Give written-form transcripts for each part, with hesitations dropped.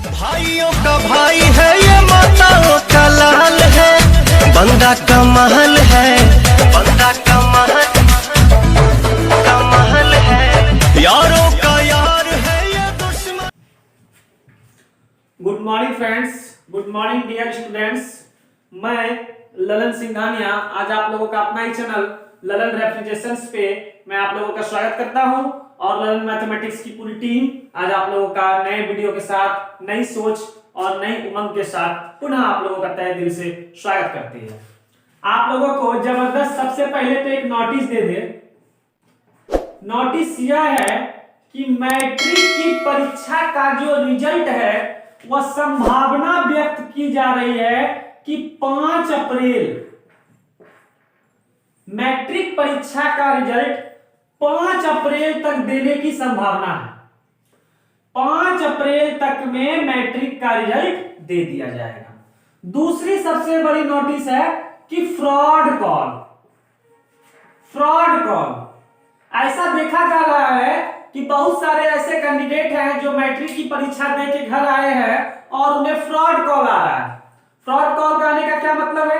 भाइयों का भाई है ये, माताओं का लाल है, बंदा का महल है, बंदा का महल है, यारों का यार है ये दुश्मन। Good morning friends, good morning dear students. मैं ललन सिंघानिया आज आप लोगों का अपना ही चैनल ललन रेफ्रिजरेशंस पे मैं आप लोगों का स्वागत करता हूं और ललन मैथमेटिक्स की पूरी टीम आज आप लोगों का नए वीडियो के साथ, नई सोच और नई उमंग के साथ पुनः आप लोगों का तहे दिल से स्वागत करती है। आप लोगों को जबरदस्त सबसे पहले तो एक नोटिस दे दे। नोटिस यह है कि मैट्रिक की परीक्षा का जो रिजल्ट है वह संभावना व्यक्त की जा रही है कि 5 अप्रैल मैट्रिक परीक्षा का रिजल्ट 5 अप्रैल तक देने की संभावना है। 5 अप्रैल तक में मैट्रिक का रिजल्ट दे दिया जाएगा। दूसरी सबसे बड़ी नोटिस है कि फ्रॉड कॉल ऐसा देखा जा रहा है कि बहुत सारे ऐसे कैंडिडेट हैं जो मैट्रिक की परीक्षा दे के घर आए हैं और उन्हें फ्रॉड कॉल आ रहा है। फ्रॉड कॉल कहने का क्या मतलब है?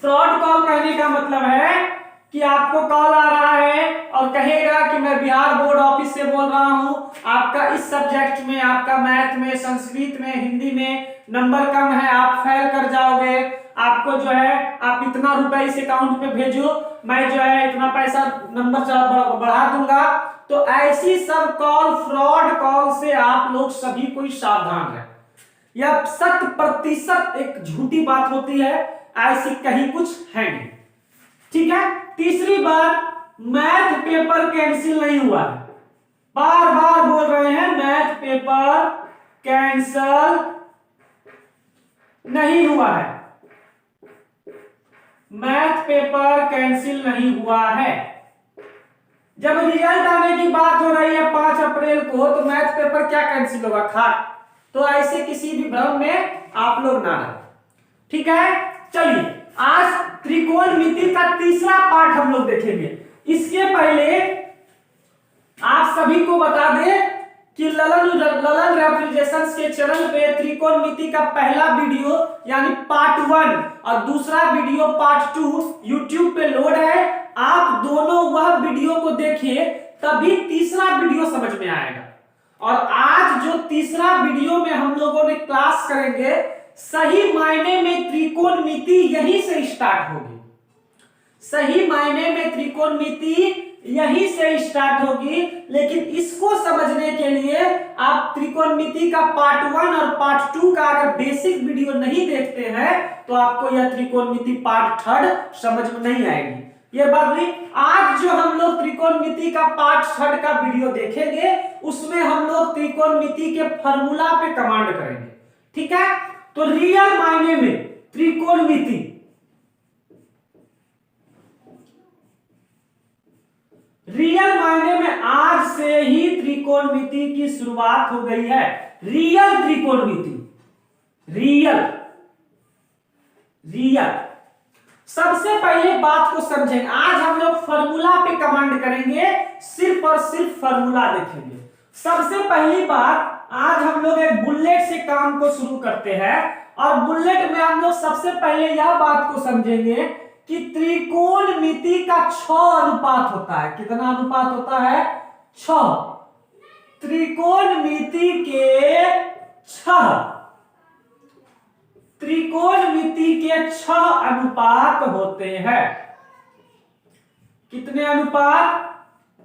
फ्रॉड कॉल कहने का मतलब है कि आपको कॉल आ रहा है और कहेगा कि मैं बिहार बोर्ड ऑफिस से बोल रहा हूं, आपका इस सब्जेक्ट में, आपका मैथ में, संस्कृत में, हिंदी में नंबर कम है, आप फेल कर जाओगे, आपको जो है आप इतना रुपए इस अकाउंट पे भेजो, मैं जो है इतना पैसा नंबर बढ़ा दूंगा। तो ऐसी सब कॉल, फ्रॉड कॉल से आप लोग सभी कोई सावधान रहे। यह 100% एक झूठी बात होती है, ऐसी कहीं कुछ है नहीं। ठीक है। तीसरी बात, मैथ पेपर कैंसिल नहीं हुआ है। बार बार बोल रहे हैं मैथ पेपर कैंसिल नहीं हुआ है। मैथ पेपर कैंसिल नहीं हुआ है। जब रिजल्ट आने की बात हो रही है 5 अप्रैल को, तो मैथ पेपर क्या कैंसिल होगा? खाट। तो ऐसे किसी भी भ्रम में आप लोग ना रहे। ठीक है। चलिए, आज त्रिकोणमिति का तीसरा पाठ हम लोग देखेंगे। इसके पहले आप सभी को बता दें कि ललन रेफ्रिजरेशंस के चैनल पे त्रिकोणमिति का पहला वीडियो यानी पार्ट 1 और दूसरा वीडियो पार्ट 2 YouTube पे लोड है। आप दोनों वह वीडियो को देखिए, तभी तीसरा वीडियो समझ में आएगा। और आज जो तीसरा वीडियो में हम लोगों ने क्लास करेंगे, सही मायने में त्रिकोणमिति यहीं से स्टार्ट होगी। सही मायने में त्रिकोणमिति यहीं से स्टार्ट होगी, लेकिन इसको समझने के लिए आप त्रिकोणमिति का पार्ट 1 और पार्ट 2 का अगर बेसिक वीडियो नहीं देखते हैं तो आपको यह त्रिकोणमिति पार्ट 3 समझ में नहीं आएगी। ये बात नहीं। आज जो हम लोग त्रिकोणमिति का पार्ट 3 का वीडियो देखेंगे, उसमें हम लोग त्रिकोणमिति के फॉर्मूला पे कमांड करेंगे। ठीक है। तो रियल मायने में त्रिकोणमिति, रियल मायने में आज से ही त्रिकोणमिति की शुरुआत हो गई है। रियल त्रिकोणमिति, रियल सबसे पहले बात को समझेंगे। आज हम लोग फॉर्मूला पे कमांड करेंगे, सिर्फ और सिर्फ फॉर्मूला देखेंगे। सबसे पहली बात, आज हम लोग एक बुलेट से काम को शुरू करते हैं और बुलेट में हम लोग सबसे पहले यह बात को समझेंगे कि त्रिकोणमिति का 6 अनुपात होता है। कितना अनुपात होता है? 6। त्रिकोणमिति के 6 अनुपात होते हैं। कितने अनुपात?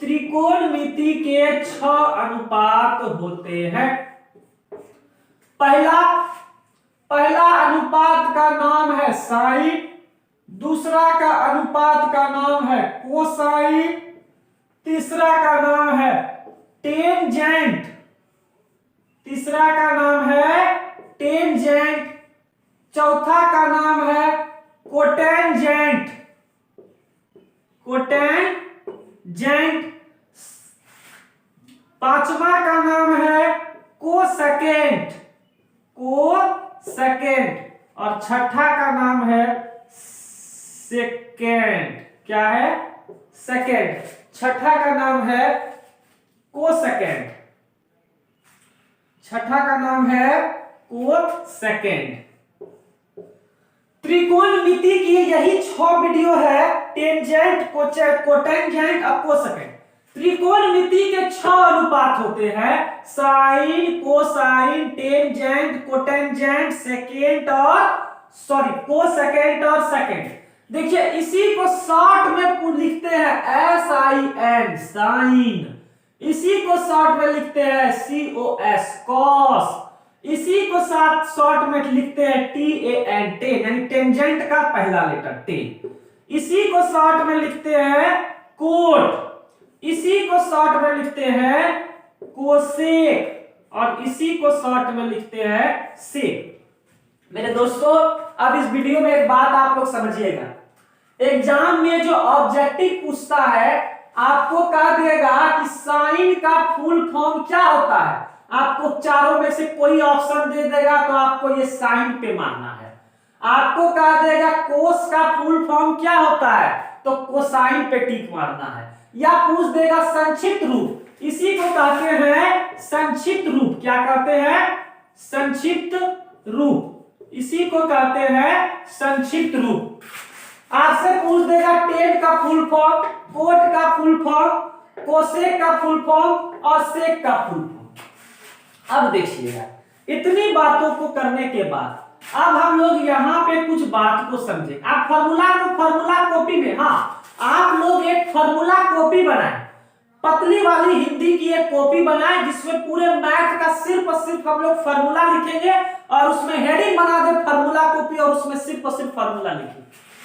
त्रिकोणमिति के 6 अनुपात होते हैं। पहला अनुपात का नाम है साइन, दूसरा का अनुपात का नाम है कोसाइन, तीसरा का नाम है टेंजेंट, चौथा का नाम है कोटेंजेंट, पांचवा का नाम है कोसेकेंट, और छठा का नाम है सेकेंड। क्या है? सेकेंड। छठा का नाम है कोसेकेंड। छठा का नाम है कोसेकेंड। त्रिकोणमिति की यही 6 वीडियो है, टेंजेंट, कोटेंजेंट और कोसेकेंड। त्रिकोणमिति के 6 अनुपात होते हैं, sine, cosine, tangent, cotangent, cosecant और सेकेंड। देखिए इसी को शॉर्ट में लिखते हैं SIN, साइन। इसी को शॉर्ट में लिखते हैं COS, कॉस। इसी को साथ शॉर्ट में लिखते हैं TAN, टेन, यानी टेंजेंट का पहला लेटर टेन। इसी को शॉर्ट में लिखते हैं कोट। इसी को शॉर्ट में लिखते हैं कोसेक और इसी को शॉर्ट में लिखते हैं सेक। मेरे दोस्तों अब इस वीडियो में एक बात आप लोग समझिएगा, एग्जाम में जो ऑब्जेक्टिव पूछता है आपको कह देगा कि साइन का फुल फॉर्म क्या होता है, आपको चारों में से कोई ऑप्शन दे देगा तो आपको ये साइन पे मारना है। आपको कह देगा कोस का फुल फॉर्म क्या होता है तो कोसाइन पे टिक मारना है, या पूछ देगा संक्षिप्त रूप, इसी को कहते हैं संक्षिप्त रूप। क्या कहते हैं? संक्षिप्त रूप। इसी को कहते हैं संक्षिप्त रूप। आपसे पूछ देगा टेन का फुल फॉर्म, कोट का फुल फॉर्म, कोसेक का फुल फॉर्म और सेक का फुल फॉर्म। अब देखिएगा इतनी बातों को करने के बाद अब हम लोग यहाँ पे कुछ बात को समझे। आप फॉर्मूला कॉपी में, हाँ आप लोग एक फॉर्मूला कॉपी बनाएं, पतली वाली हिंदी की एक कॉपी बनाएं जिसमें पूरे मैथ का सिर्फ और सिर्फ हम लोग फॉर्मूला लिखेंगे और उसमें हेडिंग बना दे फॉर्मूला कॉपी और उसमें सिर्फ और सिर्फ फॉर्मूला लिखेंगे।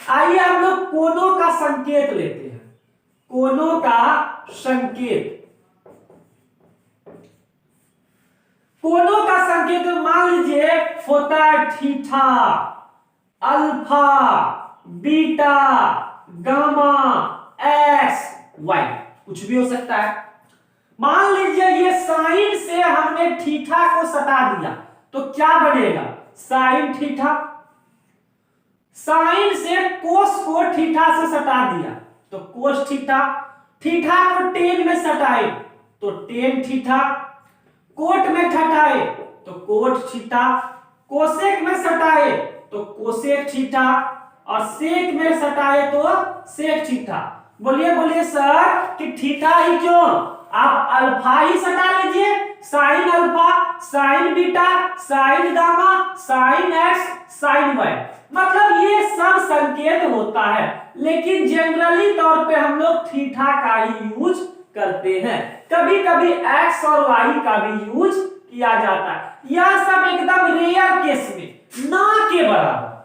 आइए हम लोग कोनों का संकेत लेते हैं। कोनों का संकेत, कोनों का संकेत मान लीजिए होता है theta, alpha, beta, gamma, X, Y, कुछ भी हो सकता है। मान लीजिए ये साइन से हमने थीटा को सटा दिया तो क्या बनेगा? Sine theta. साइन से कोस को थीटा से सटा दिया तो कोस थीटा। थीटा को टेन में सटाए तो टेन थीटा। कोट में घटाए तो कोट थीटा। कोसेक में सटाए तो कोसेक थीटा और सेक में सटाए तो सेक थीटा। बोलिए सर कि थीटा ही क्यों? आप अल्फा ही सटा लीजिए, sine alpha, sine beta, sine gamma, sine X, sine Y, मतलब ये सब संकेत होता है, लेकिन जनरली तौर पे हम लोग थीटा का ही यूज करते हैं। कभी कभी एक्स और वाई का भी यूज किया जाता है। यह सब एकदम रेयर केस में, ना के बराबर।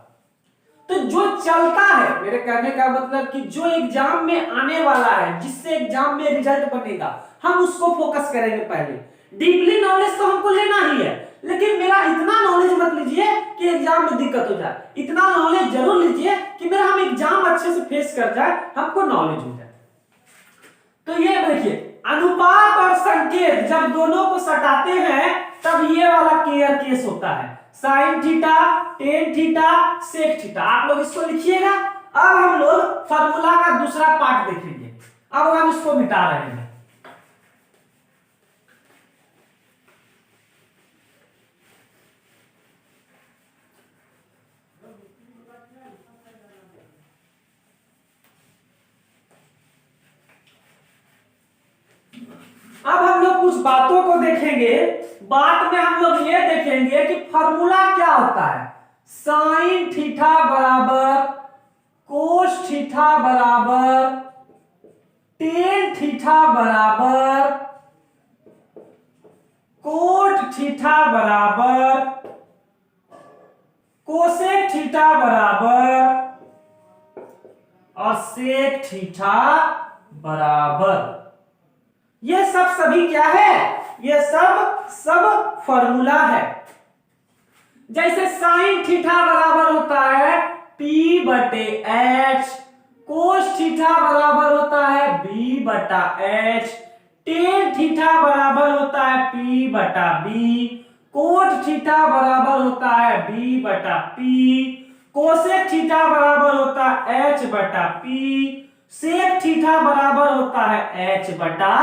तो जो चलता है, मेरे कहने का मतलब कि जो एग्जाम में आने वाला है, जिससे एग्जाम में रिजल्ट बनेगा, हम उसको फोकस करेंगे पहले। डीपली नॉलेज तो हमको लेना ही है, लेकिन मेरा इतना नॉलेज मत लीजिए कि एग्जाम में दिक्कत हो जाए। इतना नॉलेज जरूर लीजिए कि मेरा हम एग्जाम अच्छे से फेस कर जाए, हमको नॉलेज हो जाए। तो ये देखिए अनुपात और संकेत जब दोनों को सटाते हैं तब ये वाला क्लियर केस होता है, sine theta, tan theta, sec theta. आप लोग इसको लिखिएगा। अब हम लोग फार्मूला का दूसरा पार्ट देखेंगे। अब हम इसको मिटा रहे हैं। अब हम लोग कुछ बातों को देखेंगे। बात में हम लोग ये देखेंगे कि फॉर्मूला क्या होता है। साइन थीटा बराबर कोस थीटा बराबर टेन थीटा बराबर कोट थीटा बराबर कोसेक थीटा बराबर और सेक थीटा बराबर। ये सब सभी क्या है? ये सब फॉर्मूला है। जैसे साइन थीटा बराबर होता है P बटे H, कोस थीटा बराबर होता है B बटा H, टेन थीटा बराबर होता है P बटा B, कोट थीटा बराबर होता है B बटा P, कोसेक थीटा बराबर होता है H बटा P, सेक थीटा बराबर होता है H बटा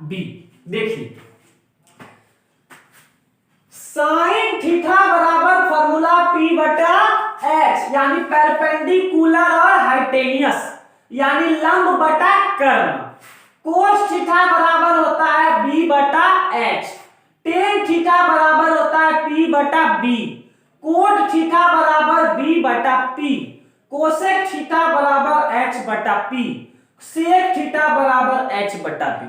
B। देखिए परपेंडिकुलर और हाइटेनियस यानी लंब बटा कर्ण। कोस थीटा बराबर होता है b बटा h, टेन थीटा बराबर होता है p बटा b, कोट थीटा बराबर b बटा p, कोसेक थीटा बराबर h बटा p, सेक थीटा बराबर h बटा p।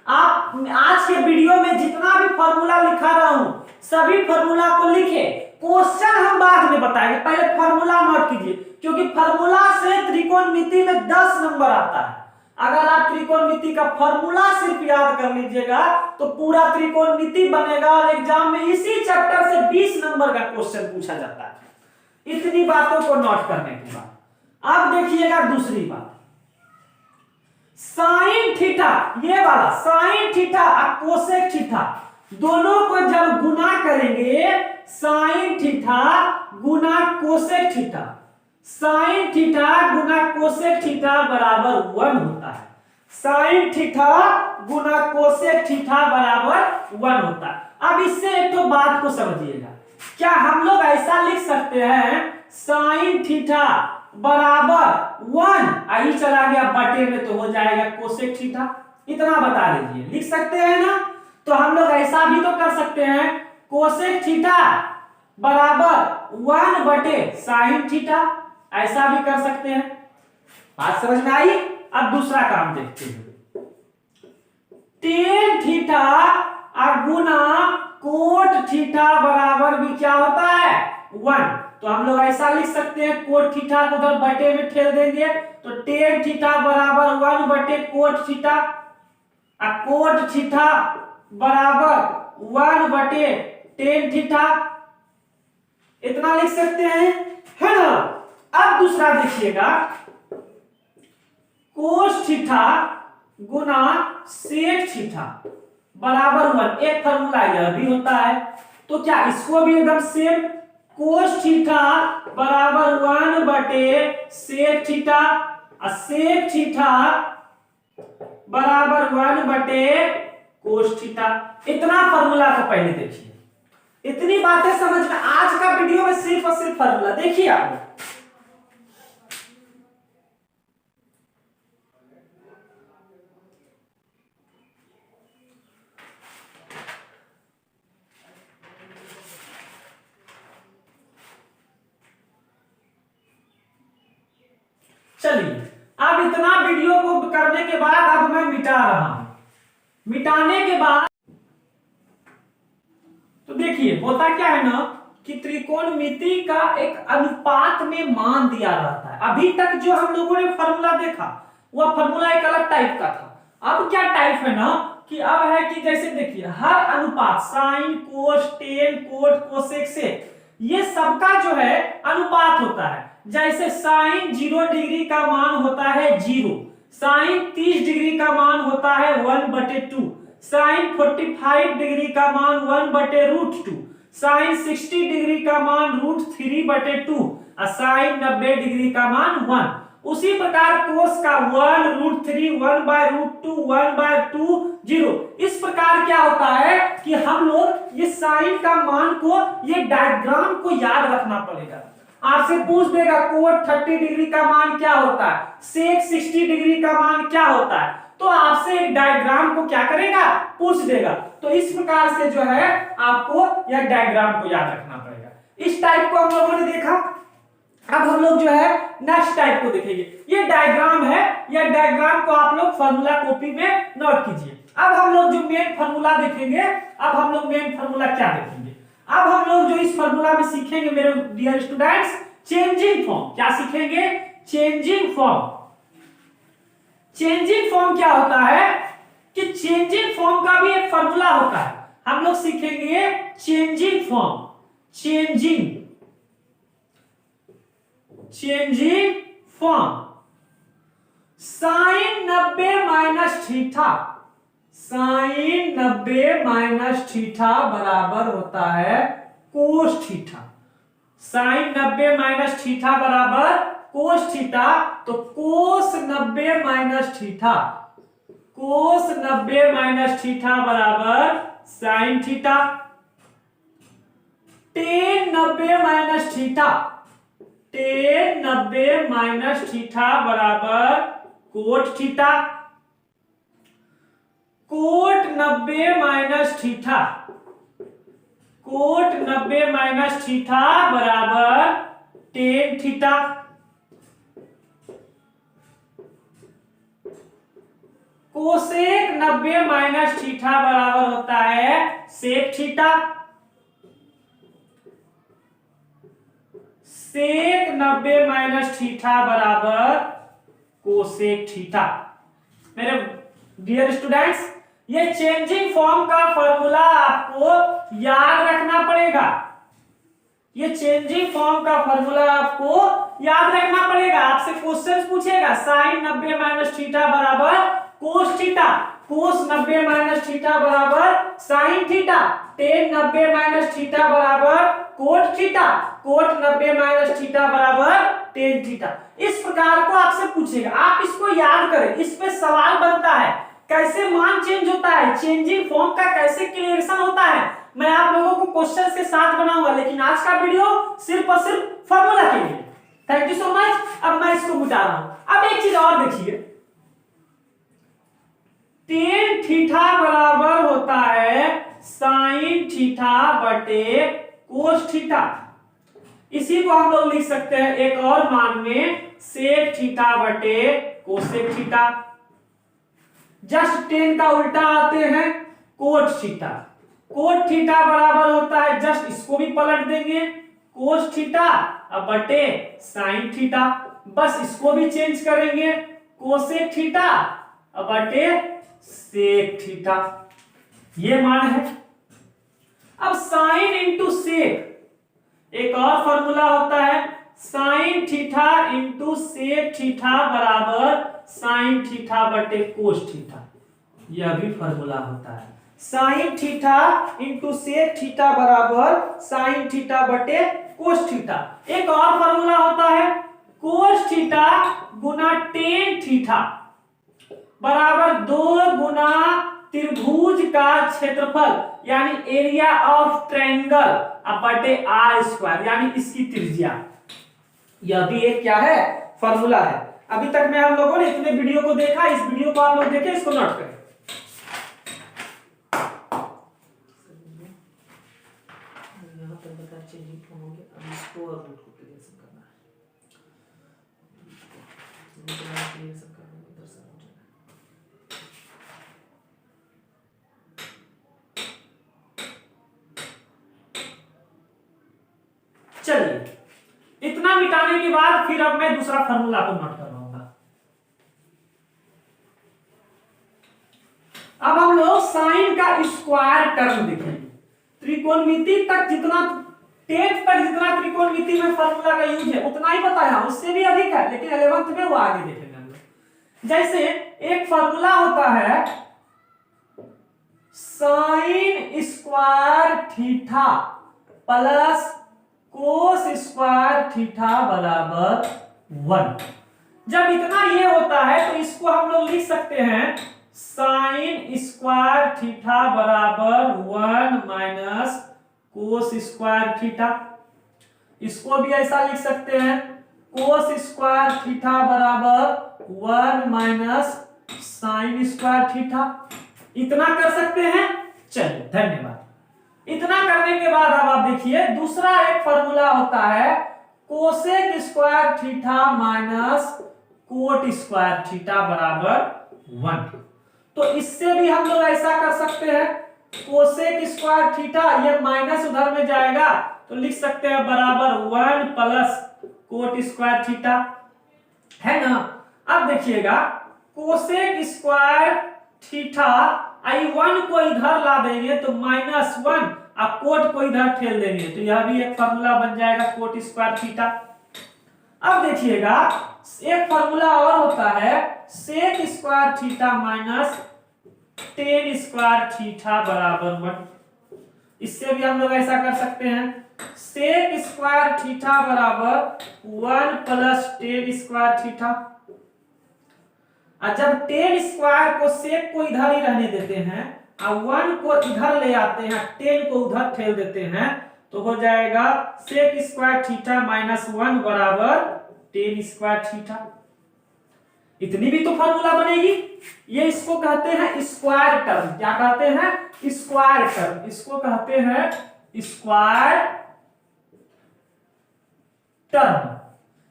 आप आज के वीडियो में जितना भी फॉर्मूला लिखा रहा हूं सभी फॉर्मूला को लिखे, क्वेश्चन हम बाद में बताएंगे, पहले फॉर्मूला नोट कीजिए, क्योंकि फॉर्मूला से त्रिकोणमिति में 10 नंबर आता है। अगर आप त्रिकोणमिति का फॉर्मूला सिर्फ याद कर लीजिएगा तो पूरा त्रिकोणमिति बनेगा और एग्जाम में इसी चैप्टर से 20 नंबर का क्वेश्चन पूछा जाता है। इतनी बातों को नोट करने के बाद अब देखिएगा दूसरी बात, साइन थीटा, ये वाला साइन थीटा और कोसेक थीटा दोनों को जब गुना करेंगे, साइन थीटा गुना कोसेक थीटा, साइन थीटा गुना कोसेक थीटा बराबर 1 होता है। साइन थीटा गुना कोसेक थीटा बराबर 1 होता है। अब इससे एक तो बात को समझिएगा, क्या हम लोग ऐसा लिख सकते हैं साइन थीटा बराबर 1 आई चला गया बटे में तो हो जाएगा कोसेक थीटा, इतना बता दीजिए, लिख सकते हैं ना? तो हम लोग ऐसा भी तो कर सकते हैं कोसेक थीटा बराबर 1 बटे साइन थीटा, ऐसा भी कर सकते हैं। बात समझ में आई? अब दूसरा काम देखते हैं, टेन थीटा गुना कोट थीटा बराबर भी क्या होता है 1, तो हम लोग ऐसा लिख सकते हैं कोट थीटा को उधर बटे में ठेल देंगे तो टेन थीटा बराबर 1 बटे कोट थीटा, और कोट थीटा बराबर 1 बटे टेन थीटा, इतना लिख सकते हैं, है ना? अब दूसरा देखिएगा, कोस थीटा गुना सेक थीटा बराबर 1, एक फॉर्मूला यह भी होता है, तो क्या इसको भी एकदम सेम, कोस थीटा बराबर 1 बटे सेक थीटा और सेक थीटा बराबर 1 बटे कोस थीटा, इतना फॉर्मूला को पहले देखिए, इतनी बातें समझ में। आज का वीडियो में सिर्फ और सिर्फ फॉर्मूला देखिए आप। चलिए अब इतना वीडियो को करने के बाद अब मैं मिटा रहा हूं, मिटाने के बाद तो देखिए होता क्या है ना कि त्रिकोणमिति का एक अनुपात में मान दिया रहता है। अभी तक जो हम लोगों ने फॉर्मूला देखा वह फॉर्मूला एक अलग टाइप का था। अब क्या टाइप है ना कि अब है कि जैसे देखिए हर अनुपात sine cos tan cot cosec sec ये सबका जो है अनुपात होता है। जैसे साइन 0 डिग्री का मान होता है 0, साइन 30 डिग्री का मान होता है 1/2, साइन 45 डिग्री का मान 1/√2, साइन 60 डिग्री का मान √3/2 और साइन 90 डिग्री का मान 1। उसी प्रकार कोस का 1√3 1/√2 1/2 0। इस प्रकार क्या होता है कि हम लोग ये साइन का मान को ये डायग्राम को याद रखना पड़ेगा। आपसे पूछ देगा कोट 30 डिग्री का मान क्या होता है, सेक 60 डिग्री का मान क्या होता है, तो आपसे एक डायग्राम को क्या करेगा पूछ देगा। तो इस प्रकार से जो है आपको यह डायग्राम को याद रखना पड़ेगा। इस टाइप को हम लोगों ने देखा। अब हम लोग जो है नेक्स्ट टाइप को देखेंगे। ये डायग्राम है, यह डायग्राम को आप लोग फॉर्मूला कॉपी में नोट कीजिए। अब हम लोग जो मेन फॉर्मूला देखेंगे, अब हम लोग मेन फॉर्मूला क्या देखेंगे, अब हम लोग जो इस फॉर्मूला में सीखेंगे मेरे डियर स्टूडेंट्स, चेंजिंग फॉर्म। क्या सीखेंगे? Changing form. चेंजिंग फॉर्म क्या होता है कि चेंजिंग फॉर्म का भी एक फॉर्मूला होता है। हम लोग सीखेंगे changing form, changing form. Sine 90 minus theta, sine 90 minus theta बराबर होता है cos theta. Sine 90 minus theta बराबर कोस थीटा, तो cos 90 minus theta, cos 90 minus theta बराबर sine theta. Tan 90 minus theta, tan 90 minus theta बराबर cot theta. Cot 90 minus theta, cot 90 minus theta बराबर tan theta. Cosec 90 minus theta बराबर होता है sec theta. सेक 90 minus theta बराबर cosec theta. मेरे dear students, ये changing form का formula आपको याद रखना पड़ेगा। ये चेंजिंग फॉर्म का फॉर्मूला आपको याद रखना पड़ेगा। आपसे क्वेश्चन पूछेगा साइन 90 माइनस थीटा बराबर cos theta, cos 90 minus theta बराबर sine theta, tan 90 minus theta बराबर cot theta, cot 90 minus theta बराबर टेन थीटा। इस प्रकार को आपसे पूछेगा, आप इसको याद करें। इस पे सवाल बनता है कैसे मान चेंज होता है, चेंजिंग फॉर्म का कैसे क्लियरेशन होता है, मैं आप लोगों को क्वेश्चन के साथ बनाऊंगा। लेकिन आज का वीडियो सिर्फ और सिर्फ फॉर्मूला के लिए। Thank you so much. अब मैं इसको मिटा रहा हूं। अब एक चीज और देखिए, टेन थीटा बराबर होता है साइन थीटा बटे कोस थीटा। इसी को हम लोग लिख सकते हैं एक और मान में सेक थीटा बटे कोसेक थीटा। जस्ट टेन का उल्टा आते हैं कोट थीटा। कोट थीटा बराबर होता है, जस्ट इसको भी पलट देंगे, कोस थीटा बटे साइन थीटा। बस इसको भी चेंज करेंगे, कोसेक थीटा बटे सेक थीटा। ये मान है। अब साइन इंटू सेक, एक और फॉर्मूला होता है sine theta into sec theta बराबर साइन थीटा बटे कोस थीटा। यह भी फॉर्मूला होता है sine theta into sec theta बराबर साइन थीटा बटे कोस थीटा। एक और फॉर्मूला होता है कोस थीटा गुना टेन थीटा बराबर 2 गुना त्रिभुज का क्षेत्रफल यानी एरिया ऑफ ट्रायंगल बटे आर स्क्वायर यानी इसकी त्रिज्या। यह भी एक क्या है, फॉर्मूला है। अभी तक में हम लोगों ने इतने वीडियो को देखा, इस वीडियो को आप लोग देखें, इसको नोट करें। यहाँ पर बता चेंजिंग फॉर्म हो गया। अब इसको और रूट को क्लियर करना है। चलिए, इतना मिटाने के बाद फिर अब मैं दूसरा फॉर्मूला को नोट कर रहा हूं। अब हम लोग साइन का स्क्वायर टर्म देखेंगे। त्रिकोणमिति तक जितना 10th तक जितना त्रिकोणमिति में फॉर्मूला का यूज है उतना ही बताया, उससे भी अधिक है, लेकिन 11th में वो आगे देखेंगे हम लोग। जैसे एक फॉर्मूला होता है sine square theta plus cos square theta बराबर 1। जब इतना ये होता है तो इसको हम लोग लिख सकते हैं साइन स्क्वायर थीटा बराबर 1 माइनस कोस स्क्वायर थीटा। इसको भी ऐसा लिख सकते हैं कोस स्क्वायर थीटा बराबर 1 माइनस साइन स्क्वायर थीटा। इतना कर सकते हैं। चलिए, धन्यवाद। इतना करने के बाद अब आप देखिए दूसरा एक फॉर्मूला होता है cosec square theta minus cot square theta बराबर 1। तो इससे भी हम लोग ऐसा कर सकते हैं कोसेक स्क्वायर थीटा, ये माइनस उधर में जाएगा तो लिख सकते हैं बराबर 1 प्लस कोट स्क्वायर थीटा, है ना। अब देखिएगा कोसेक स्क्वायर थीटा I1 को इधर ला देंगे तो -1 और कोट को इधर ठेल देंगे तो यह भी एक फॉर्मूला बन जाएगा कोट स्क्वायर थीटा। अब देखिएगा एक फॉर्मूला और होता है sec square theta minus tan square theta बराबर 1। इससे भी हम लोग ऐसा कर सकते हैं सेक स्क्वायर थीटा बराबर 1 प्लस टेन स्क्वायर थीटा। और जब टेन स्क्वायर को सेक को इधर ही रहने देते हैं और 1 को इधर ले आते हैं, 10 को उधर ठेल देते हैं तो हो जाएगा sec स्क्वायर थीटा माइनस 1 बराबर tan स्क्वायर थीटा। इतनी भी तो फॉर्मूला बनेगी। ये इसको कहते हैं स्क्वायर टर्म। क्या कहते हैं? Square term. इसको कहते हैं स्क्वायर टर्म।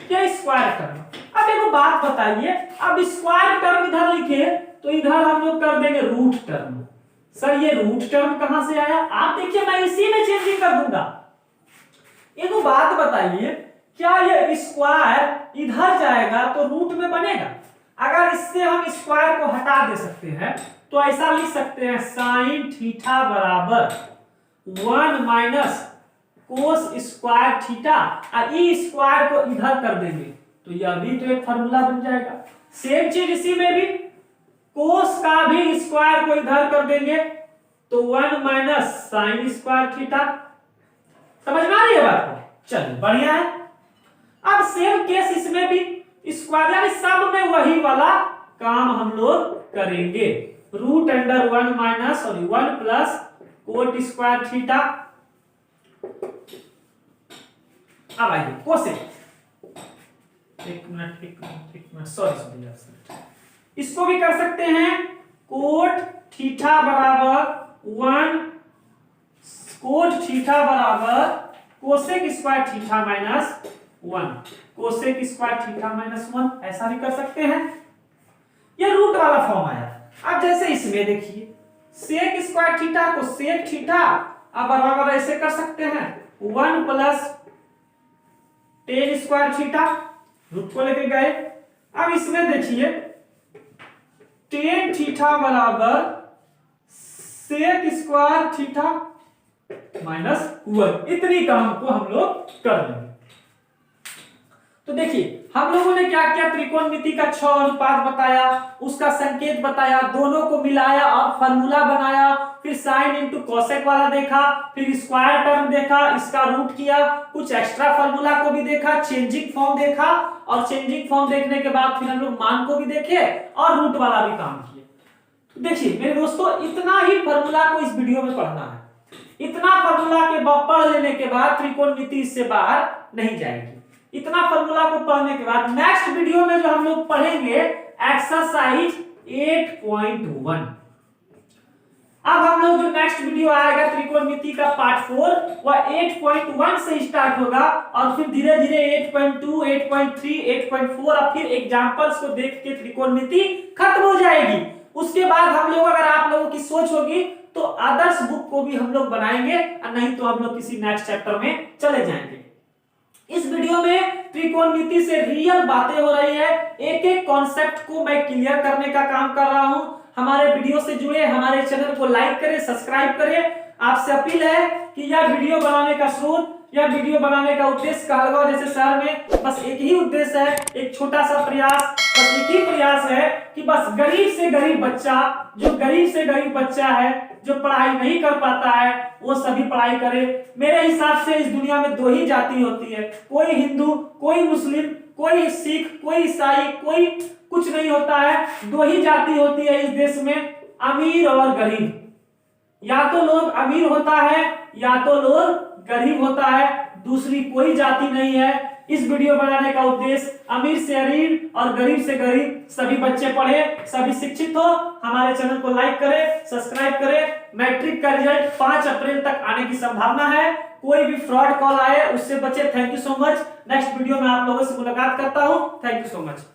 क्या स्क्वायर टर्म? अब एक बात बताइए, अब स्क्वायर टर्म इधर लिखे तो इधर हम लोग कर देंगे रूट टर्म। सर ये रूट टर्म कहां से आया? आप देखिए मैं इसी में चेंजिंग कर दूंगा। एक बात बताइए, क्या ये स्क्वायर इधर जाएगा तो रूट में बनेगा? अगर इससे हम स्क्वायर को हटा दे सकते हैं तो ऐसा लिख सकते हैं साइन थीटा बराबर 1 माइनस कोस स्क्वायर थीटा, और ई स्क्वायर को इधर कर देंगे तो यह भी तो एक फार्मूला बन जाएगा। सेम चीज इसी में भी, कोस का भी स्क्वायर को इधर कर देंगे तो 1 माइनस साइन स्क्वायर थीटा। समझ में आ रही है बात को? चलिए बढ़िया है। अब सेम केस इसमें भी स्क्वायर, यानी सब में वही वाला काम हम लोग करेंगे। रूट अंडर 1 माइनस और 1 प्लस कोट स्क्वायर थीटा। अब आइए कोसेक। एक मिनट सॉरी, इसको भी कर सकते हैं कोट थीटा बराबर 1 कोट थीटा बराबर cosec square theta minus 1 cosec square theta minus 1, ऐसा भी कर सकते हैं। ये रूट वाला फॉर्म आया। अब जैसे इसमें देखिए सेक स्क्वायर थीटा को सेक थीटा, अब बराबर ऐसे कर सकते हैं 1 plus tan square theta, root को लेके गए। अब इसमें देखिए टेन थीटा बराबर सेक स्क्वायर थीटा माइनस 1, इतनी काम को हम लोग कर लेंगे। तो देखिए हम लोगों ने क्या क्या, त्रिकोणमिति का 6 अनुपात बताया, उसका संकेत बताया, दोनों को मिलाया और फार्मूला बनाया, फिर साइन इनटू कोसेक वाला देखा, फिर स्क्वायर टर्म देखा, इसका रूट किया, कुछ एक्स्ट्रा फार्मूला को भी देखा, चेंजिंग फॉर्म देखा, और चेंजिंग फॉर्म देखने के बाद फिर हम लोग मान को भी देखे और रूट वाला भी काम किए। तो देखिए मेरे दोस्तों, इतना ही फार्मूला को इस वीडियो में पढ़ना है। इतना फार्मूला के पढ़ लेने के बाद त्रिकोणमिति इससे बाहर नहीं जाएगी। इतना फार्मूला को पढ़ने के बाद नेक्स्ट वीडियो में जो हम लोग पढ़ेंगे एक्सरसाइज 8.1। अब हम लोग जो नेक्स्ट वीडियो आएगा त्रिकोणमिति का पार्ट 4, वह 8.1 से स्टार्ट होगा और फिर धीरे धीरे 8.2, 8.3, 8.4 और फिर एग्जांपल्स को देख के त्रिकोणमिति खत्म हो जाएगी। उसके बाद हम लोग, अगर आप लोगों की सोच होगी तो आदर्श बुक को भी हम लोग बनाएंगे, और नहीं तो हम लोग किसी नेक्स्ट चैप्टर में चले जाएंगे। इस वीडियो में त्रिकोणमिति से रियल बातें हो रही है, एक एक कॉन्सेप्ट को मैं क्लियर करने का काम कर रहा हूं। हमारे वीडियो से जुड़े, हमारे चैनल को लाइक करें, सब्सक्राइब करें। आपसे अपील है कि यह वीडियो बनाने का स्रोत, यह वीडियो बनाने का उद्देश्य कहलगांव जैसे शहर में बस एक ही उद्देश्य है, एक छोटा सा प्रयास, बस एक ही प्रयास है कि बस गरीब से गरीब बच्चा, जो गरीब से गरीब बच्चा है, जो पढ़ाई नहीं कर पाता है, वो सभी पढ़ाई करे। मेरे हिसाब से इस दुनिया में 2 ही जाति होती है, कोई हिंदू, कोई मुस्लिम, कोई सिख, कोई ईसाई, कोई कुछ नहीं होता है। 2 ही जाति होती है इस देश में, अमीर और गरीब। या तो लोग अमीर होता है या तो लोग गरीब होता है, दूसरी कोई जाति नहीं है। इस वीडियो बनाने का उद्देश्य अमीर से अमीर और गरीब से गरीब सभी बच्चे पढ़े, सभी शिक्षित हो। हमारे चैनल को लाइक करें, सब्सक्राइब करें। मैट्रिक का रिजल्ट 5 अप्रैल तक आने की संभावना है। कोई भी फ्रॉड कॉल आए उससे बचे। Thank you so much. Next video में आप लोगों से मुलाकात करता हूं। Thank you so much.